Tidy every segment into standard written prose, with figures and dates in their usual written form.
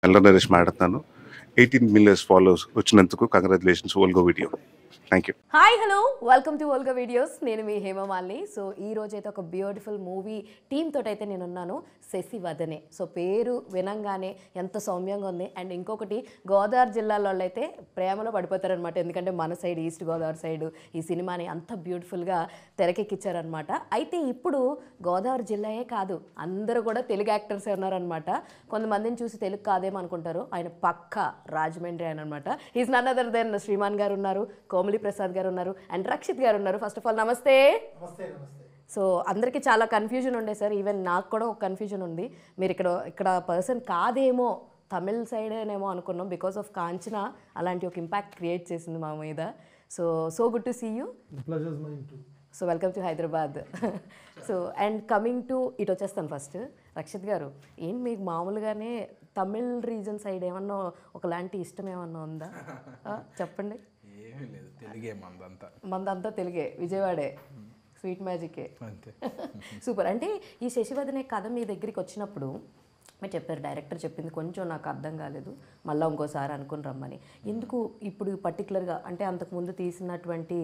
అల్లరి నరేష్ మాట్లాడుతున్నాను. 18 millions followers వచ్చినందుకు congratulations Olga video. Thank you. Hi hello welcome to Olga videos. నేను మీ హేమమాలిని. సో ఈ రోజైతే ఒక బ్యూటిఫుల్ మూవీ టీమ్ తోటి అయితే నేను ఉన్నాను, శశివదనే. సో పేరు వినంగానే ఎంత సౌమ్యంగా ఉంది. అండ్ ఇంకొకటి, గోదావరి జిల్లాలో అయితే ప్రేమలో పడిపోతారనమాట. ఎందుకంటే మన సైడ్, ఈస్ట్ గోదావరి సైడ్ ఈ సినిమాని అంత బ్యూటిఫుల్గా తెరకెక్కించారనమాట. అయితే ఇప్పుడు గోదావరి జిల్లాయే కాదు, అందరూ కూడా తెలుగు యాక్టర్సే ఉన్నారనమాట. కొంతమందిని చూసి తెలుగు కాదేమో అనుకుంటారు, ఆయన పక్కా రాజమండ్రి ఆయన అనమాట. Is none other than Sriman గారు ఉన్నారు, కోమలి ప్రసాద్ గారు ఉన్నారు, అండ్ రక్షిత్ గారు ఉన్నారు. ఫస్ట్ ఆఫ్ ఆల్ నమస్తే. సో అందరికీ చాలా కన్ఫ్యూజన్ ఉండే సార్, ఈవెన్ నాకు కూడా ఒక కన్ఫ్యూజన్ ఉంది. మీరు ఇక్కడ పర్సన్ కాదేమో, తమిళ్ సైడేనేమో అనుకున్నాం. బికాస్ ఆఫ్ కాంచనా అలాంటి ఒక ఇంపాక్ట్ క్రియేట్ చేసింది మా మీద. So good to see you. So welcome to Hyderabad. So and coming to ఇటు వచ్చేస్తాను ఫస్ట్. రక్షిత్ గారు, ఏం మీకు మామూలుగానే తమిళ్ రీజన్ సైడ్ ఏమన్నా ఒకలాంటి ఇష్టం ఏమన్నా ఉందా? చెప్పండి. ఏమీ లేదు, తెలుగే మందంతా. మందంతా తెలుగే, విజయవాడే, స్వీట్ మ్యాజికే. సూపర్. అంటే ఈ శశివదనే కథ మీ దగ్గరికి వచ్చినప్పుడు మీరు చెప్పారు, డైరెక్టర్ చెప్పింది కొంచెం నాకు అర్థం కాలేదు, మళ్ళీ ఇంకోసారి అనుకుని రమ్మని. ఎందుకు ఇప్పుడు పర్టికులర్గా అంటే అంతకుముందు తీసినటువంటి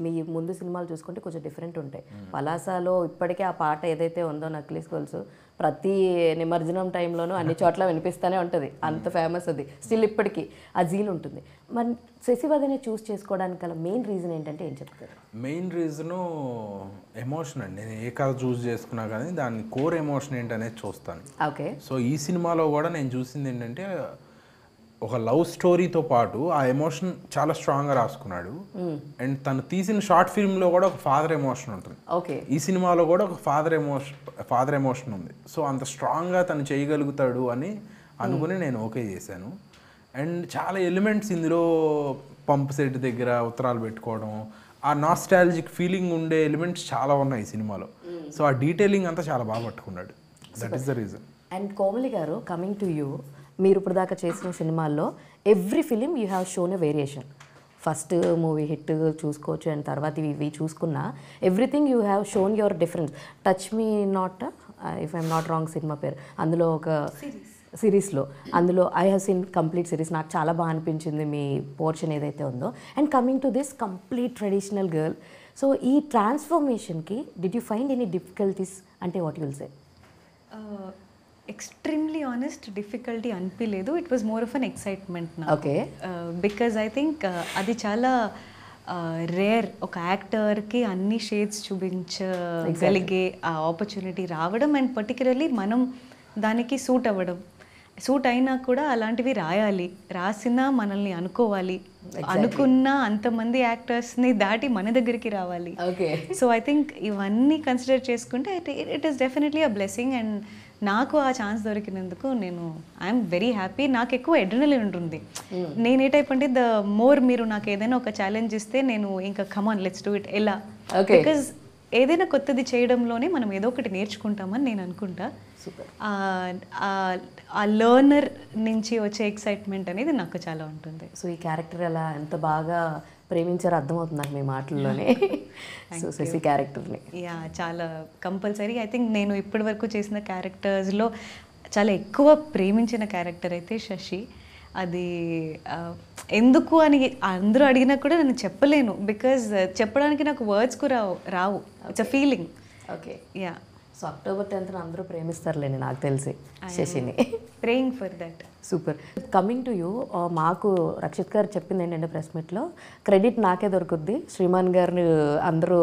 మీ ముందు సినిమాలు చూసుకుంటే కొంచెం డిఫరెంట్ ఉంటాయి. పలాసాలో ఇప్పటికే ఆ పాట ఏదైతే ఉందో నక్లీస్ గోల్స్, ప్రతి నిమజ్జనం టైంలోనూ అన్ని చోట్ల వినిపిస్తూనే ఉంటుంది, అంత ఫేమస్ అది. స్టిల్ ఇప్పటికీ ఆ జీల్ ఉంటుంది. మరి శశివదనే చూస్ చేసుకోవడానికి గల మెయిన్ రీజన్ ఏంటంటే ఏం చెప్తారు? మెయిన్ రీజను ఎమోషన్ అండి. నేను ఏ కథ చూస్ చేసుకున్నా కానీ దాని కోర్ ఎమోషన్ ఏంటనేది చూస్తాను. ఓకే. సో ఈ సినిమాలో కూడా నేను చూసింది ఏంటంటే, ఒక లవ్ స్టోరీతో పాటు ఆ ఎమోషన్ చాలా స్ట్రాంగ్గా రాసుకున్నాడు. అండ్ తను తీసిన షార్ట్ ఫిల్మ్లో కూడా ఒక ఫాదర్ ఎమోషన్ ఉంటుంది. ఓకే. ఈ సినిమాలో కూడా ఒక ఫాదర్ ఎమోషన్ ఉంది. సో అంత స్ట్రాంగ్గా తను చేయగలుగుతాడు అని అనుకుని నేను ఓకే చేశాను. అండ్ చాలా ఎలిమెంట్స్ ఇందులో, పంప్ సెట్ దగ్గర ఉత్తరాలు పెట్టుకోవడం, ఆ నాస్టాలజిక్ ఫీలింగ్ ఉండే ఎలిమెంట్స్ చాలా ఉన్నాయి ఈ సినిమాలో. సో ఆ డీటెయిలింగ్ అంతా చాలా బాగా పట్టుకున్నాడు. That is the reason. And Komali గారు, కమింగ్ టు యూ, మీరు ఇప్పుడు దాకా చేసిన సినిమాల్లో every film you have shown a variation. First movie hit చూసుకోవచ్చు, అండ్ తర్వాత ఇవి చూసుకున్నా everything you have shown your difference. Touch me not, if I'm not wrong cinema పేరు, అందులో ఒక సిరీస్లో, అందులో I have seen complete series, నాకు చాలా బాగా అనిపించింది మీ పోర్షన్ ఏదైతే ఉందో. And coming to this complete traditional girl, so ఈ ట్రాన్స్ఫర్మేషన్కి did you find any difficulties? అంటే what you'll say? Extremely honest, difficulty అనిపించలేదు. It was more of an excitement నా. ఓకే. బికాజ్ ఐ థింక్ అది చాలా రేర్, ఒక యాక్టర్కి అన్ని షేడ్స్ చూపించగలిగే ఆ ఆపర్చునిటీ రావడం, అండ్ పర్టికులర్లీ మనం దానికి సూట్ అవ్వడం. సూట్ అయినా కూడా అలాంటివి రాయాలి, రాసినా మనల్ని అనుకోవాలి, అనుకున్న అంతమంది యాక్టర్స్ని దాటి మన దగ్గరికి రావాలి. ఓకే. సో ఐ థింక్ ఇవన్నీ కన్సిడర్ చేసుకుంటే it is definitely a blessing. And నాకు ఆ ఛాన్స్ దొరికినందుకు నేను ఐఎమ్ వెరీ హ్యాపీ. నాకు ఎక్కువ ఎడ్రినలిన్ ఉంటుంది. నేను ఏ టైప్ అంటే, ద మోర్ మీరు నాకు ఏదైనా ఒక ఛాలెంజ్ ఇస్తే నేను ఇంకా కమాన్ లెట్స్ డూ ఇట్ ఎలా, బికాజ్ ఏదైనా కొత్తది చేయడంలోనే మనం ఏదో ఒకటి నేర్చుకుంటామని నేను అనుకుంటా. ఆ లర్నర్ నుంచి వచ్చే ఎక్సైట్మెంట్ అనేది నాకు చాలా ఉంటుంది. సో ఈ క్యారెక్టర్ ఎలా ఎంత బాగా ప్రేమించారో అర్థమవుతుంది నాకు మీ మాటల్లోనే. సో శశి క్యారెక్టర్ని చాలా కంపల్సరీ. ఐ థింక్ నేను ఇప్పటి వరకు చేసిన క్యారెక్టర్స్లో చాలా ఎక్కువ ప్రేమించిన క్యారెక్టర్ అయితే శశి. అది ఎందుకు అని అందరూ అడిగినా కూడా నేను చెప్పలేను, బికాజ్ చెప్పడానికి నాకు వర్డ్స్ కూడా రావు. It's a feeling. Okay. Yeah. So October 10th అందరూ ప్రేమిస్తారులేండి నాకు తెలిసి శశిని. Praying for that. Super. Coming to you, మాకు రక్షిత్ గారు చెప్పింది ఏంటంటే ప్రెస్ మీట్లో, క్రెడిట్ నాకే దొరుకుద్ది, శ్రీమాన్ గారిని అందరూ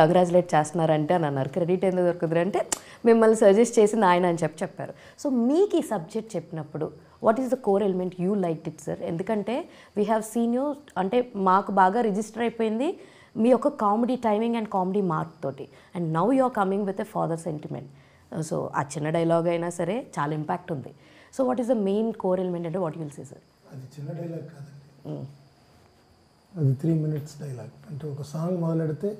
కంగ్రాచులేట్ చేస్తున్నారంటే అని అన్నారు. క్రెడిట్ ఎందుకు దొరుకుద్ది అంటే మిమ్మల్ని సజెస్ట్ చేసింది ఆయన అని చెప్పారు. సో మీకు ఈ సబ్జెక్ట్ చెప్పినప్పుడు what is the core element you like it sir? ఎందుకంటే వీ హ్యావ్ సీన్ యూ, అంటే మాకు బాగా రిజిస్టర్ అయిపోయింది మీ యొక్క comedy timing and comedy mark తోటి, and now you are coming with a father sentiment. So ఆ చిన్న డైలాగ్ అయినా సరే చాలా ఇంపాక్ట్ ఉంది. So what is the main core element అంటే వాట్ విల్ సే సార్? అది చిన్న డైలాగ్ కాదండి, అది 3 minutes డైలాగ్. అంటే ఒక సాంగ్ మొదలెడితే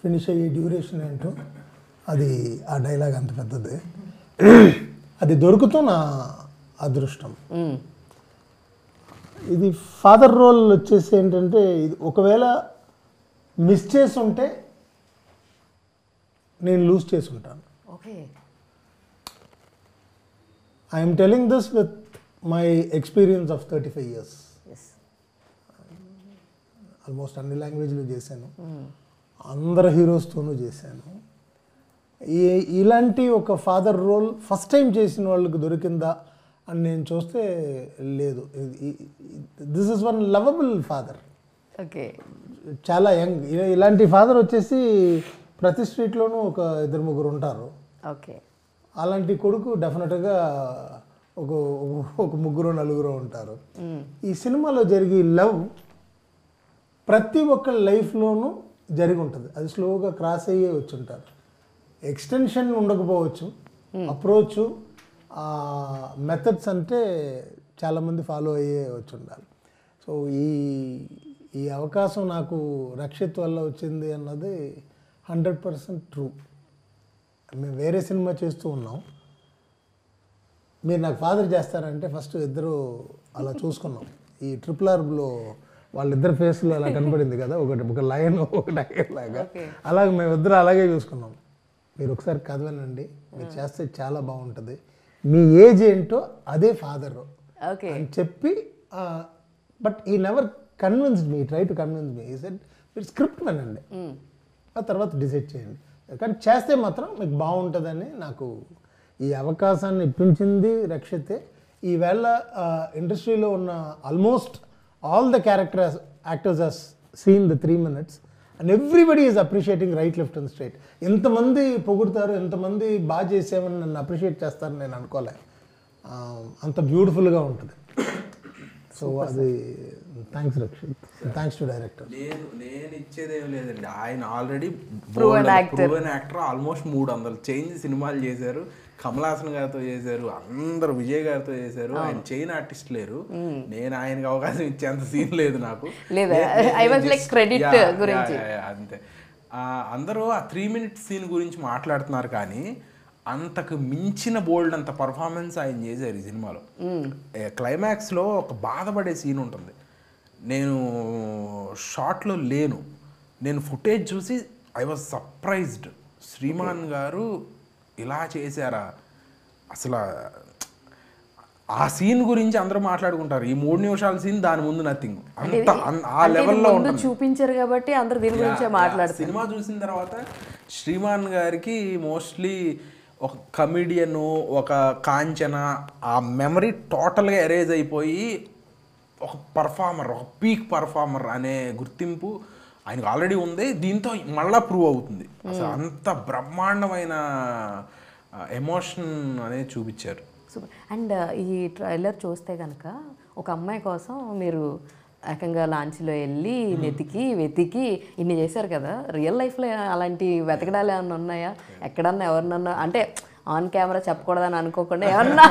ఫినిష్ అయ్యే డ్యూరేషన్ ఏంటో అది ఆ డైలాగ్ అంత పెద్దది. అది దొరుకుతున్న అదృష్టం. ఇది ఫాదర్ రోల్ వచ్చేసి ఏంటంటే, ఇది ఒకవేళ మిస్ చేసి ఉంటే నేను లూజ్ చేసి ఉంటాను. Okay. I'm telling this with my experience of 35 years. Yes. Almost అన్ని లాంగ్వేజ్లు చేశాను, అందరు హీరోస్తోనూ చేశాను. ఇలాంటి ఒక ఫాదర్ రోల్ ఫస్ట్ టైం చేసిన వాళ్ళకి దొరికిందా అని నేను చూస్తే లేదు. This is one lovable father. Okay. చాలా యంగ్. ఇలాంటి ఫాదర్ వచ్చేసి ప్రతి స్ట్రీట్లోనూ ఒక 2-3 ఉంటారు. ఓకే. అలాంటి కొడుకు డెఫినెట్గా ఒక 3-4 ఉంటారు. ఈ సినిమాలో జరిగే లవ్ ప్రతి ఒక్కరి లైఫ్లోనూ జరిగి ఉంటుంది. అది స్లోగా క్రాస్ అయ్యే వచ్చి ఉంటారు. ఎక్స్టెన్షన్ ఉండకపోవచ్చు, అప్రోచ్ మెథడ్స్ అంటే చాలామంది ఫాలో అయ్యే వచ్చి ఉండాలి. సో ఈ అవకాశం నాకు రక్షిత్ వల్ల వచ్చింది అన్నది 100% ట్రూ. మేము వేరే సినిమా చేస్తూ ఉన్నాం, మీరు నాకు ఫాదర్ చేస్తారంటే ఫస్ట్ ఇద్దరు అలా చూసుకున్నాం. ఈ RRRలో వాళ్ళిద్దరు ఫేస్లో అలా కనపడింది కదా, ఒక లైన్ ఒక డైలాగ్ లాగా, అలాగే మేమిద్దరు అలాగే చూసుకున్నాం. మీరు ఒకసారి కథ వినండి, మీరు చేస్తే చాలా బాగుంటుంది, మీ ఏజ్ ఏంటో అదే ఫాదర్ అని చెప్పి. బట్ ఈ never convinced me, try to convince me. ఈ సెడ్ మీరు స్క్రిప్ట్ వినండి, ఆ తర్వాత డిసైడ్ చేయండి, కానీ చేస్తే మాత్రం మీకు బాగుంటుందని నాకు ఈ అవకాశాన్ని ఇప్పించింది రక్షితే. ఈవేళ ఇండస్ట్రీలో ఉన్న almost all the actors has seen the 3 minutes and everybody is appreciating right, left and straight. ఎంతమంది పొగుడుతారు, ఎంతమంది బాగా చేసామని నన్ను అప్రిషియేట్ చేస్తారని నేను అనుకోలే. అంత బ్యూటిఫుల్గా ఉంటుంది. సో అది thanks Rakshit, thanks to director. నేను ఇచ్చేదేం లేదండి, ఆయన already proven actor. Almost 300 change సినిమాలు చేశారు, కమల్ హాసన్ గారితో చేశారు, అందరు విజయ్ గారితో చేశారు. ఆయన చైన్ ఆర్టిస్ట్ లేరు. నేను ఆయనకి అవకాశం ఇచ్చేంత సీన్ లేదు నాకు. అంతే. అందరూ ఆ 3 minutes సీన్ గురించి మాట్లాడుతున్నారు, కానీ అంతకు మించిన బోల్డ్ అంత పర్ఫార్మెన్స్ ఆయన చేశారు ఈ సినిమాలో. క్లైమాక్స్లో ఒక బాధపడే సీన్ ఉంటుంది. నేను షార్ట్లో లేను, నేను ఫుటేజ్ చూసి ఐ వాజ్ సర్ప్రైజ్డ్. శ్రీమాన్ గారు ఇలా చేశారా అసలు. ఆ సీన్ గురించి అందరూ మాట్లాడుకుంటారు. ఈ 3 నిమిషాల సీన్ దాని ముందు నథింగ్. అంత ఆ లెవెల్లో ఉంటుంది. చూపించారు కాబట్టి అందరూ దీని గురించే మాట్లాడుతారు. సినిమా చూసిన తర్వాత శ్రీమాన్ గారికి మోస్ట్లీ ఒక కమిడియను, ఒక కాంచన, ఆ మెమరీ టోటల్గా ఎరేజ్ అయిపోయి ఒక పర్ఫార్మర్, ఒక పీక్ పర్ఫార్మర్ అనే గుర్తింపు ఆయనకు ఆల్రెడీ ఉంది. దీంతో మళ్ళా ప్రూవ్ అవుతుంది. అసలు అంత బ్రహ్మాండమైన ఎమోషన్ అనేది చూపించారు. అండ్ ఈ ట్రైలర్ చూస్తే కనుక ఒక అమ్మాయి కోసం మీరు ఏకంగా లాంచ్లో వెళ్ళి వెతికి ఇన్ని చేశారు కదా. రియల్ లైఫ్లో అలాంటి వెతకడాలు ఏమన్నా ఉన్నాయా? ఎక్కడన్నా ఎవరినన్నా అంటే ఆన్ కెమెరా చెప్పకూడదని అనుకోకుండా ఏమన్నా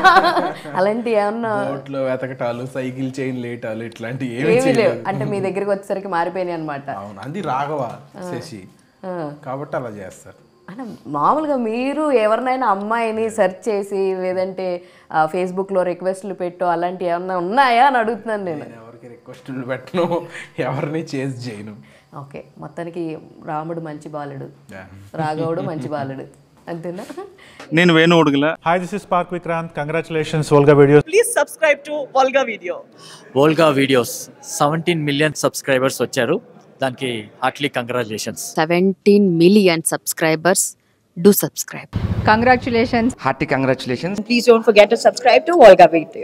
అలాంటి ఏమన్నా బోట్లో వెతకటాలు, సైకిల్ చైన్ లేటాలు ఇట్లాంటి ఏమీ లేవు అంటే మీ దగ్గరికి వచ్చేసరికి మారిపోయినాయి అనమాట. అవును, అది రాఘవ శశి కాబట్టి అలా చేస్తారు. అంటే మామూలుగా మీరు ఎవరినైనా అమ్మాయిని సెర్చ్ చేసి లేదంటే ఫేస్బుక్లో రిక్వెస్ట్లు పెట్టో అలాంటివి ఏమన్నా ఉన్నాయా అని అడుగుతున్నాను నేను. ఎవరికి రిక్వెస్ట్లు పెట్టను, ఎవరిని చేసి చేయను. ఓకే, మొత్తానికి రాముడు మంచి బాలుడు, రాఘవుడు మంచి బాలుడు, అంతేనా? నేను Venu Udugula. Hi, this is Park Vikrant. Congratulations, Volga Videos. Please subscribe to Volga Video. Volga Videos 17 million subscribers వచ్చారు. దానికి Hartley congratulations. 17 million subscribers. Do subscribe. Congratulations. Hearty congratulations. Please don't forget to subscribe to Volga Video.